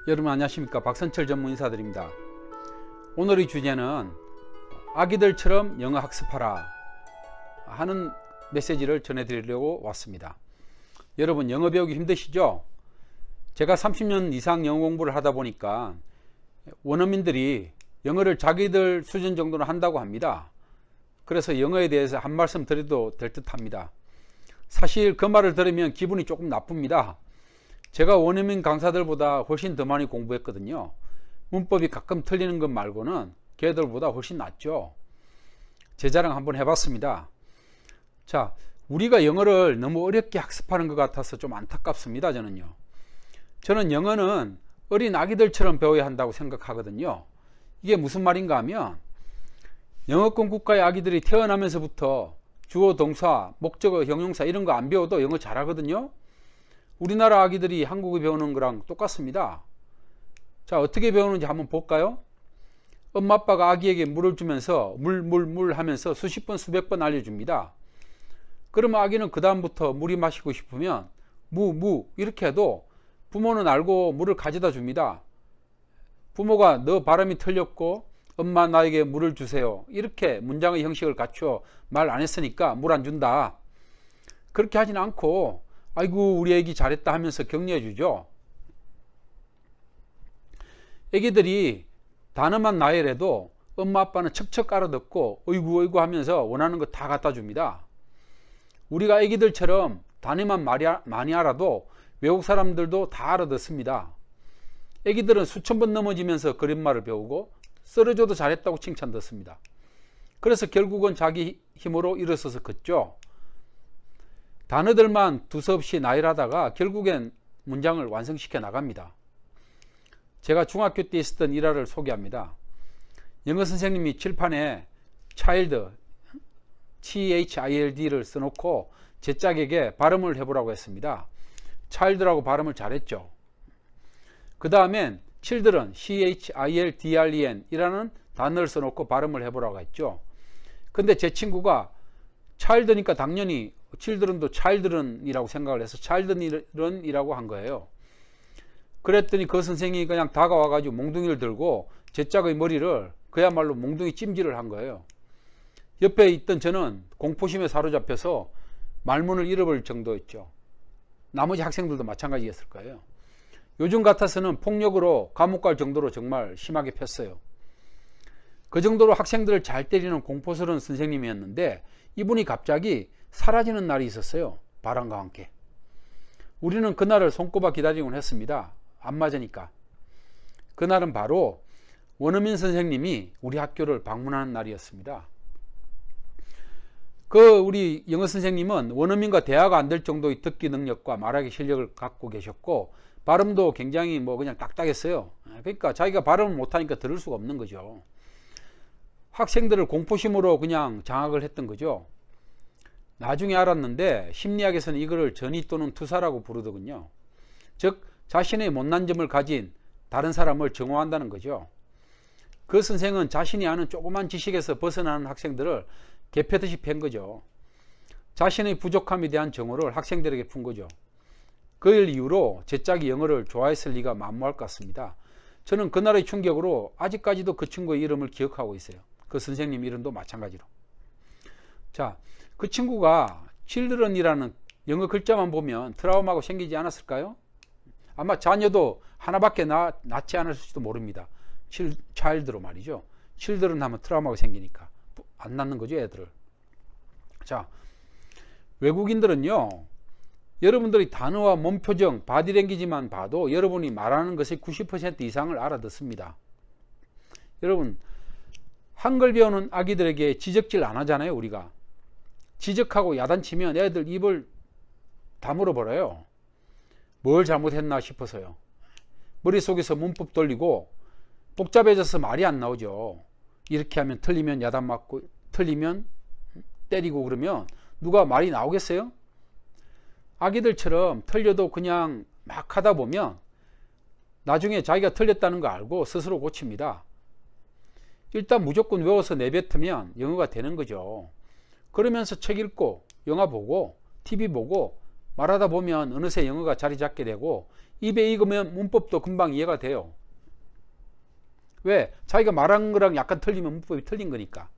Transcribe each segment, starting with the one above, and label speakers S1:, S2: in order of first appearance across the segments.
S1: 여러분 안녕하십니까. 박선철 전문 인사드립니다. 오늘의 주제는 아기들처럼 영어 학습하라 하는 메시지를 전해드리려고 왔습니다. 여러분 영어 배우기 힘드시죠? 제가 30년 이상 영어 공부를 하다 보니까 원어민들이 영어를 자기들 수준 정도는 한다고 합니다. 그래서 영어에 대해서 한 말씀 드려도 될 듯 합니다. 사실 그 말을 들으면 기분이 조금 나쁩니다. 제가 원어민 강사들보다 훨씬 더 많이 공부했거든요. 문법이 가끔 틀리는 것 말고는 걔들보다 훨씬 낫죠. 제 자랑 한번 해봤습니다. 자, 우리가 영어를 너무 어렵게 학습하는 것 같아서 좀 안타깝습니다. 저는 영어는 어린 아기들처럼 배워야 한다고 생각하거든요. 이게 무슨 말인가 하면 영어권 국가의 아기들이 태어나면서부터 주어, 동사, 목적어, 형용사 이런 거 안 배워도 영어 잘하거든요. 우리나라 아기들이 한국어 배우는 거랑 똑같습니다. 자, 어떻게 배우는지 한번 볼까요? 엄마 아빠가 아기에게 물을 주면서 물 하면서 수십 번 수백 번 알려줍니다. 그러면 아기는 그 다음부터 물이 마시고 싶으면 무 이렇게 해도 부모는 알고 물을 가져다 줍니다. 부모가 너 발음이 틀렸고 엄마 나에게 물을 주세요 이렇게 문장의 형식을 갖추어 말 안 했으니까 물 안 준다. 그렇게 하진 않고 아이고 우리 애기 잘했다 하면서 격려해 주죠. 애기들이 단어만 나열해도 엄마 아빠는 척척 알아듣고 어이구 하면서 원하는 거 다 갖다 줍니다. 우리가 애기들처럼 단어만 많이 알아도 외국 사람들도 다 알아듣습니다. 애기들은 수천 번 넘어지면서 그림말을 배우고 쓰러져도 잘했다고 칭찬 듣습니다. 그래서 결국은 자기 힘으로 일어서서 걷죠. 단어들만 두서없이 나열하다가 결국엔 문장을 완성시켜 나갑니다. 제가 중학교 때 있었던 일화를 소개합니다. 영어 선생님이 칠판에 child, child를 써놓고 제 짝에게 발음을 해보라고 했습니다. child라고 발음을 잘했죠. 그 다음엔 children, children 이라는 단어를 써놓고 발음을 해보라고 했죠. 근데 제 친구가 child니까 당연히 children도 children이라고 생각을 해서 children이라고 한 거예요. 그랬더니 그 선생님이 그냥 다가와 가지고 몽둥이를 들고 제 짝의 머리를 그야말로 몽둥이 찜질을 한 거예요. 옆에 있던 저는 공포심에 사로잡혀서 말문을 잃어버릴 정도였죠. 나머지 학생들도 마찬가지였을 거예요. 요즘 같아서는 폭력으로 감옥 갈 정도로 정말 심하게 폈어요. 그 정도로 학생들을 잘 때리는 공포스러운 선생님이었는데 이분이 갑자기 사라지는 날이 있었어요. 바람과 함께. 우리는 그날을 손꼽아 기다리곤 했습니다. 안 맞으니까. 그날은 바로 원어민 선생님이 우리 학교를 방문하는 날이었습니다. 우리 영어 선생님은 원어민과 대화가 안 될 정도의 듣기 능력과 말하기 실력을 갖고 계셨고 발음도 굉장히 그냥 딱딱했어요. 그러니까 자기가 발음을 못하니까 들을 수가 없는 거죠. 학생들을 공포심으로 그냥 장악을 했던 거죠. 나중에 알았는데 심리학에서는 이거를 전이 또는 투사라고 부르더군요. 즉 자신의 못난 점을 가진 다른 사람을 정오한다는 거죠. 그 선생은 자신이 아는 조그만 지식에서 벗어나는 학생들을 개패듯이 팬 거죠. 자신의 부족함에 대한 정오를 학생들에게 푼 거죠. 그 이후로 제 짝이 영어를 좋아했을 리가 만무할 것 같습니다. 저는 그날의 충격으로 아직까지도 그 친구의 이름을 기억하고 있어요. 그 선생님 이름도 마찬가지로. 자, 그 친구가 children이라는 영어 글자만 보면 트라우마가 생기지 않았을까요? 아마 자녀도 하나밖에 낳지 않았을지도 모릅니다. child로 말이죠. children 하면 트라우마가 생기니까 안 낳는 거죠, 애들을. 자, 외국인들은요, 여러분들이 단어와 몸표정, 바디랭귀지만 봐도 여러분이 말하는 것의 90% 이상을 알아듣습니다. 여러분, 한글 배우는 아기들에게 지적질 안 하잖아요, 우리가. 지적하고 야단치면 애들 입을 다물어버려요. 뭘 잘못했나 싶어서요. 머릿속에서 문법 돌리고 복잡해져서 말이 안 나오죠. 이렇게 하면 틀리면 야단 맞고 틀리면 때리고 그러면 누가 말이 나오겠어요? 아기들처럼 틀려도 그냥 막 하다 보면 나중에 자기가 틀렸다는 거 알고 스스로 고칩니다. 일단 무조건 외워서 내뱉으면 영어가 되는 거죠. 그러면서 책 읽고 영화 보고 TV 보고 말하다 보면 어느새 영어가 자리 잡게 되고 입에 익으면 문법도 금방 이해가 돼요. 왜? 자기가 말한 거랑 약간 틀리면 문법이 틀린 거니까.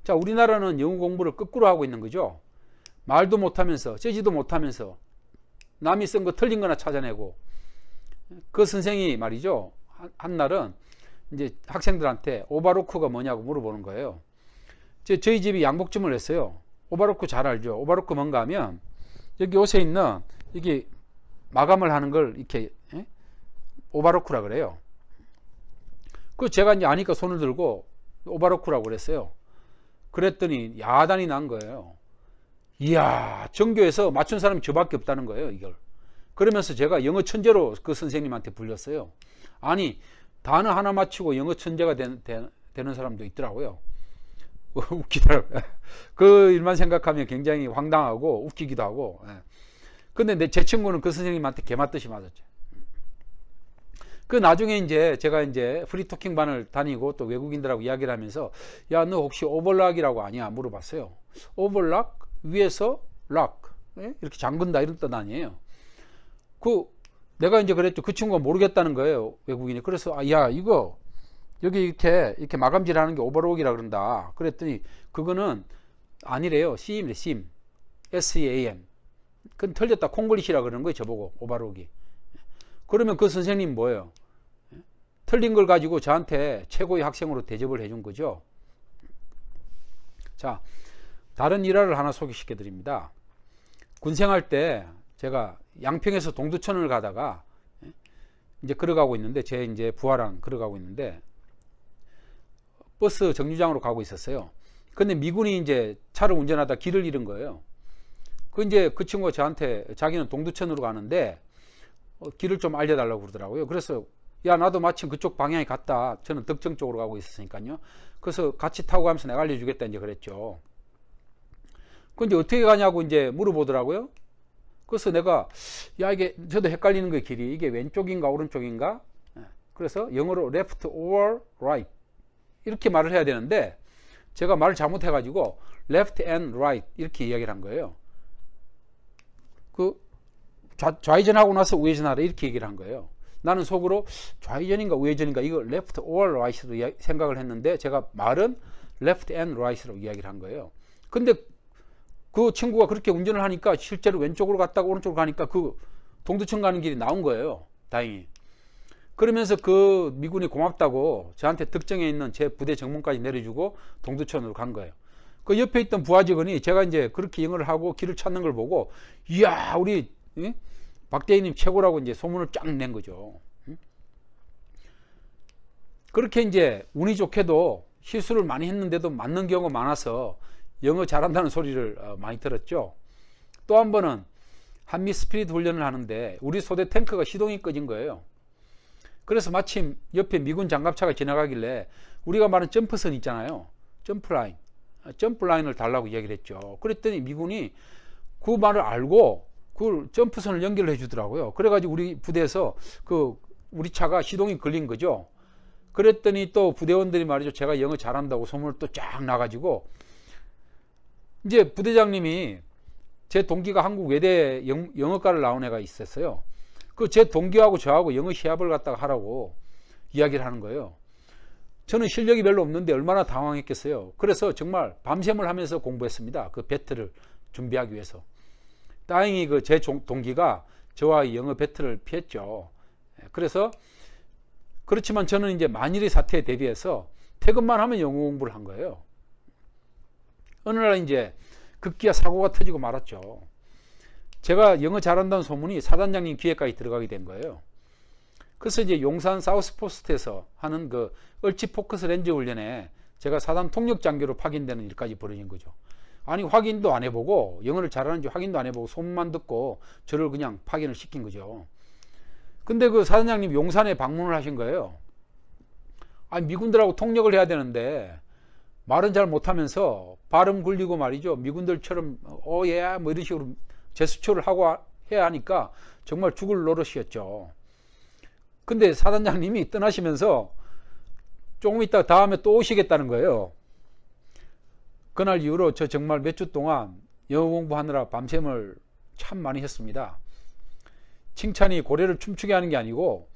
S1: 자, 우리나라는 영어 공부를 거꾸로 하고 있는 거죠. 말도 못하면서, 쓰지도 못하면서 남이 쓴 거 틀린 거나 찾아내고. 그 선생이 말이죠, 한 날은 이제 학생들한테 오바로크가 뭐냐고 물어보는 거예요. 저희 집이 양복점을 했어요. 오바로크 잘 알죠? 오바로크 뭔가 하면 여기 옷에 있는 이게 마감을 하는 걸 이렇게 오바로크라 그래요. 그 제가 이제 아니까 손을 들고 오바로크라고 그랬어요. 그랬더니 야단이 난 거예요. 이야, 전교에서 맞춘 사람이 저밖에 없다는 거예요, 이걸. 그러면서 제가 영어 천재로 그 선생님한테 불렸어요. 아니, 단어 하나 맞추고 영어 천재가 되는 사람도 있더라고요. 웃기더라고요. 그 일만 생각하면 굉장히 황당하고 웃기기도 하고. 근데 제 친구는 그 선생님한테 개맞듯이 맞았죠. 그 나중에 이제 제가 이제 프리토킹 반을 다니고 또 외국인들하고 이야기를 하면서, 야, 너 혹시 오버락이라고 아냐 물어봤어요. 오버락? 위에서 락, 이렇게 잠근다 이런 뜻 아니에요. 내가 이제 그랬죠. 그 친구가 모르겠다는 거예요, 외국인이. 그래서 야, 이거 여기 이렇게 마감질 하는 게 오버록이라 그런다. 그랬더니 그거는 아니래요. CM이래. CM, SEAM. 그건 틀렸다. 콩글리시라 그러는 거예요, 저보고. 오버록이. 그러면 그 선생님 뭐예요? 틀린 걸 가지고 저한테 최고의 학생으로 대접을 해준 거죠. 자, 다른 일화를 하나 소개시켜 드립니다. 군생활 때 제가 양평에서 동두천을 가다가 이제 걸어가고 있는데, 제 이제 부하랑 걸어가고 있는데 버스 정류장으로 가고 있었어요. 근데 미군이 이제 차를 운전하다 길을 잃은 거예요. 이제 그 친구가 저한테 자기는 동두천으로 가는데 길을 좀 알려달라고 그러더라고요. 그래서 야, 나도 마침 그쪽 방향에 갔다. 저는 덕정 쪽으로 가고 있었으니까요. 그래서 같이 타고 가면서 내가 알려주겠다 이제 그랬죠. 근데 어떻게 가냐고 이제 물어보더라고요. 그래서 내가 야, 이게 저도 헷갈리는 거예요, 길이. 이게 왼쪽인가 오른쪽인가. 그래서 영어로 left or right 이렇게 말을 해야 되는데 제가 말을 잘못해 가지고 left and right 이렇게 이야기를 한 거예요. 좌회전하고 나서 우회전하라 이렇게 얘기를 한 거예요. 나는 속으로 좌회전인가 우회전인가 이거 left or right로 생각을 했는데 제가 말은 left and right로 이야기를 한 거예요. 근데 그 친구가 그렇게 운전을 하니까 실제로 왼쪽으로 갔다가 오른쪽으로 가니까 그 동두천 가는 길이 나온 거예요, 다행히. 그러면서 그 미군이 고맙다고 저한테 덕정에 있는 제 부대 정문까지 내려주고 동두천으로 간 거예요. 그 옆에 있던 부하 직원이 제가 이제 그렇게 영어를 하고 길을 찾는 걸 보고 이야, 우리 박대희님 최고라고 이제 소문을 쫙 낸 거죠. 그렇게 이제 운이 좋게도 실수를 많이 했는데도 맞는 경우가 많아서 영어 잘한다는 소리를 많이 들었죠. 또 한 번은 한미 스피릿 훈련을 하는데 우리 소대 탱크가 시동이 꺼진 거예요. 그래서 마침 옆에 미군 장갑차가 지나가길래 우리가 말하는 점프선 있잖아요, 점프라인, 점프라인을 달라고 이야기를 했죠. 그랬더니 미군이 그 말을 알고 그 점프선을 연결해 주더라고요. 그래가지고 우리 부대에서 우리 차가 시동이 걸린 거죠. 그랬더니 또 부대원들이 말이죠, 제가 영어 잘한다고 소문을 또 쫙 나가지고 이제 부대장님이 제 동기가 한국 외대 영어과를 나온 애가 있었어요. 제 동기하고 저하고 영어 시합을 갖다가 하라고 이야기를 하는 거예요. 저는 실력이 별로 없는데 얼마나 당황했겠어요. 그래서 정말 밤샘을 하면서 공부했습니다. 그 배틀을 준비하기 위해서. 다행히 제 동기가 저와 영어 배틀을 피했죠. 그래서 그렇지만 저는 이제 만일의 사태에 대비해서 퇴근만 하면 영어 공부를 한 거예요. 어느 날 이제 급기야 사고가 터지고 말았죠. 제가 영어 잘한다는 소문이 사단장님 귀에까지 들어가게 된 거예요. 그래서 이제 용산 사우스포스트에서 하는 얼치 포커스 렌즈 훈련에 제가 사단 통역 장교로 파견되는 일까지 벌어진 거죠. 아니, 확인도 안 해보고, 영어를 잘하는지 확인도 안 해보고 소문만 듣고 저를 그냥 파견을 시킨 거죠. 근데 그 사단장님 용산에 방문을 하신 거예요. 아니, 미군들하고 통역을 해야 되는데 말은 잘 못하면서 발음 굴리고 말이죠, 미군들처럼 예 뭐 이런 식으로 제스처를 하고 해야 하니까 정말 죽을 노릇이었죠. 근데 사단장님이 떠나시면서 조금 있다 다음에 또 오시겠다는 거예요. 그날 이후로 저 정말 몇 주 동안 영어 공부하느라 밤샘을 참 많이 했습니다. 칭찬이 고래를 춤추게 하는 게 아니고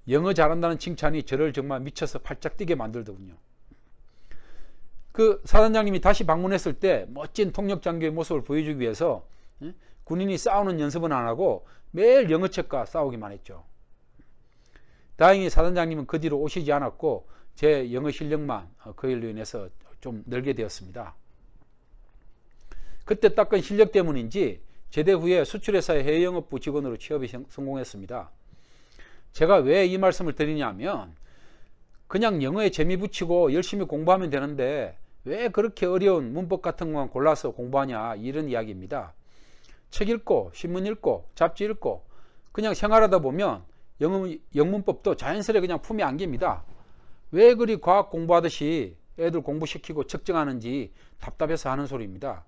S1: 영어 잘한다는 칭찬이 저를 정말 미쳐서 팔짝 뛰게 만들더군요. 그 사단장님이 다시 방문했을 때 멋진 통역장교의 모습을 보여주기 위해서 군인이 싸우는 연습은 안 하고 매일 영어책과 싸우기만 했죠. 다행히 사단장님은 그 뒤로 오시지 않았고 제 영어 실력만 그 일로 인해서 좀 늘게 되었습니다. 그때 닦은 실력 때문인지 제대 후에 수출회사의 해외영업부 직원으로 취업에 성공했습니다. 제가 왜 이 말씀을 드리냐면 그냥 영어에 재미 붙이고 열심히 공부하면 되는데 왜 그렇게 어려운 문법 같은 것만 골라서 공부하냐, 이런 이야기입니다. 책 읽고 신문 읽고 잡지 읽고 그냥 생활하다 보면 영문법도 자연스레 그냥 품에 안깁니다. 왜 그리 과학 공부하듯이 애들 공부시키고 측정하는지 답답해서 하는 소리입니다.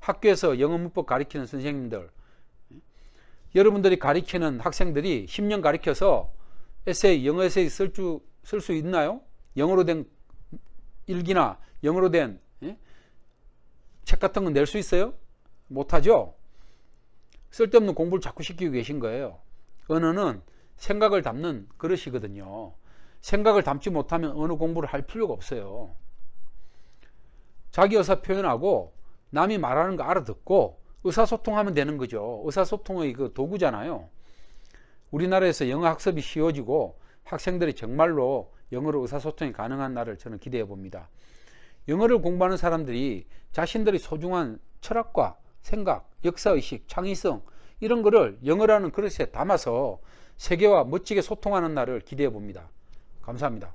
S1: 학교에서 영어 문법 가르치는 선생님들, 여러분들이 가르치는 학생들이 10년 가르쳐서 에세이, 영어 에세이 쓸 수 있나요? 영어로 된 일기나 영어로 된 책 같은 거 낼 수 있어요? 못하죠? 쓸데없는 공부를 자꾸 시키고 계신 거예요. 언어는 생각을 담는 그릇이거든요. 생각을 담지 못하면 언어 공부를 할 필요가 없어요. 자기 의사 표현하고 남이 말하는 거 알아듣고 의사소통하면 되는 거죠. 의사소통의 그 도구잖아요. 우리나라에서 영어 학습이 쉬워지고 학생들이 정말로 영어로 의사소통이 가능한 날을 저는 기대해 봅니다. 영어를 공부하는 사람들이 자신들의 소중한 철학과 생각, 역사의식, 창의성 이런 거를 영어라는 그릇에 담아서 세계와 멋지게 소통하는 날을 기대해 봅니다. 감사합니다.